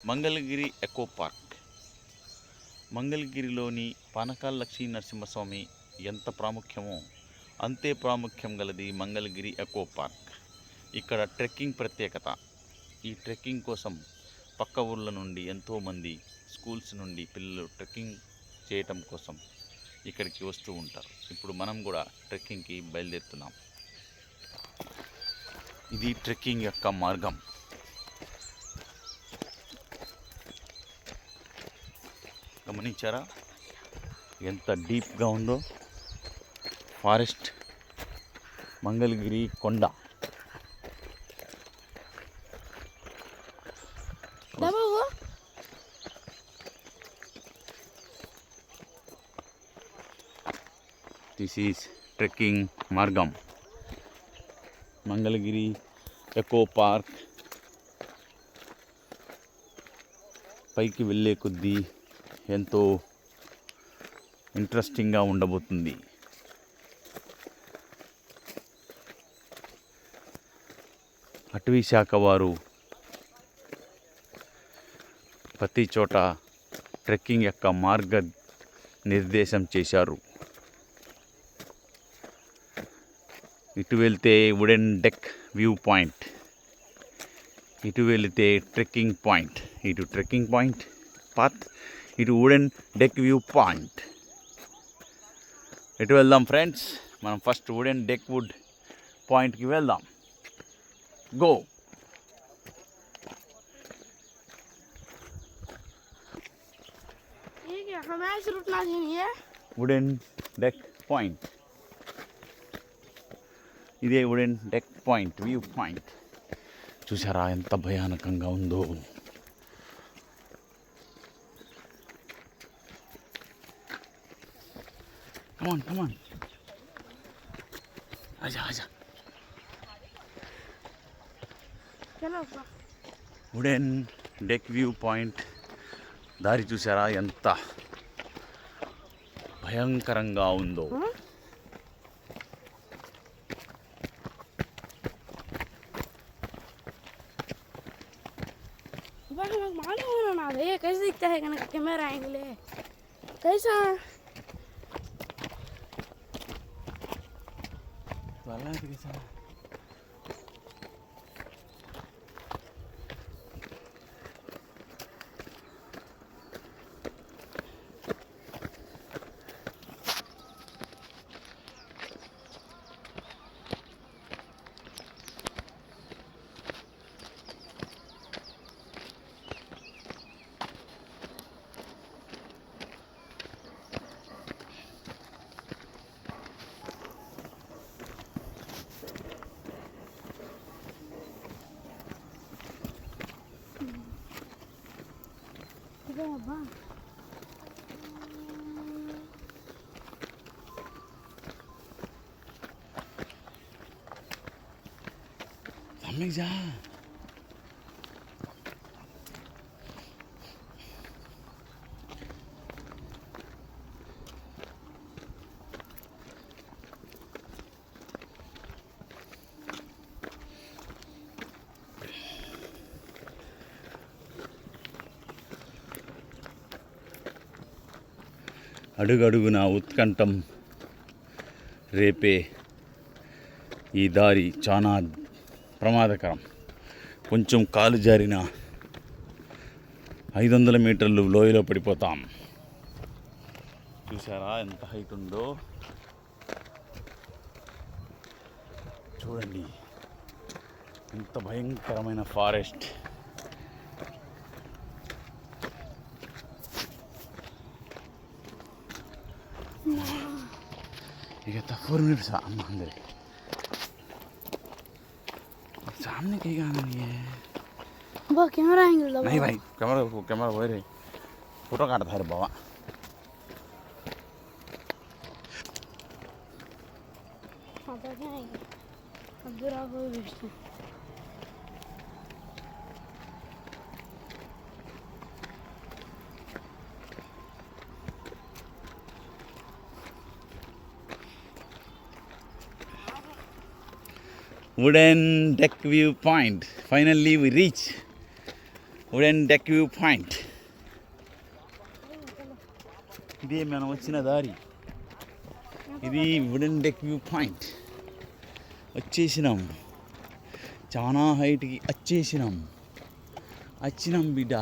Mangalagiri echo park. మంగళగిరిలోని పానకాల లక్ష్మీ నరసింహస్వామి ఎంత ప్రాముఖ్యమో అంతే ప్రాముఖ్యం గలది మంగళగిరి ఎకో పార్క్. ఇక్కడ ట్రెక్కింగ్ ప్రత్యేకత. ఈ ట్రెక్కింగ్ కోసం పక్క ఊళ్ళ నుండి ఎంతోమంది స్కూల్స్ నుండి పిల్లలు ట్రెక్కింగ్ చేయటం కోసం ఇక్కడికి వస్తూ ఉంటారు. ఇప్పుడు మనం కూడా ట్రెక్కింగ్కి బయలుదేరుతున్నాం. ఇది ట్రెక్కింగ్ యొక్క మార్గం. గమనించారా ఎంత డీప్గా ఉందో ఫారెస్ట్. మంగళగిరి కొండ. దిస్ ఈజ్ ట్రెక్కింగ్ మార్గం. Mangalagiri echo park. పైకి వెళ్ళే కొద్దీ ఎంతో ఇంట్రెస్టింగ్గా ఉండబోతుంది. అటవీ శాఖ వారు ప్రతి చోట ట్రెక్కింగ్ యొక్క మార్గ నిర్దేశం చేశారు. ఇటు వెళ్తే వుడెన్ డెక్ వ్యూ పాయింట్, ఇటు వెళితే ట్రెక్కింగ్ పాయింట్, ఇటు ట్రెక్కింగ్ పాయింట్ పాత్, ఇటు వుడెన్ డెక్ వ్యూ పాయింట్. ఎటు వెళ్దాం ఫ్రెండ్స్? మనం ఫస్ట్ వుడెన్ డెక్ వుడ్ పాయింట్కి వెళ్దాం. గో. Wooden deck point. ఇదే wooden deck point view point. చూసారా ఎంత భయానకంగా ఉందో. Come on. आजा. चलो వుడెన్ డెక్ వ్యూ పాయింట్ దారి చూసారా ఎంత భయంకరంగా ఉందో. मालूम होना ना ये कैसे दिखता है कैमरा एंगल है कैसा वाला है कैसा सामने जा. అడుగడుగునా ఉత్కంఠం రేపే ఈ దారి చాలా ప్రమాదకరం. కొంచెం కాలు జారిన 500 మీటర్లు లోయలో పడిపోతాం. చూసారా ఎంత హైట్ ఉందో చూడండి. ఎంత భయంకరమైన ఫారెస్ట్. ಈಗ 4 मिनट अम्मा अंदर सामने कहीं गाना नहीं है. वो कैमरा एंगल दबा. नहीं भाई कैमरा वो रे फोटो काटता है बाबा. हाँ तो क्या है अब दूरा को भेजते wooden deck view point. Finally we reach wooden deck view point. ఇదే మనం వచ్చిన దారి. ఇది వుడెన్ డెక్ వ్యూ పాయింట్. వచ్చేసినాం, చాలా హైట్కి వచ్చినాం బిడ్డ.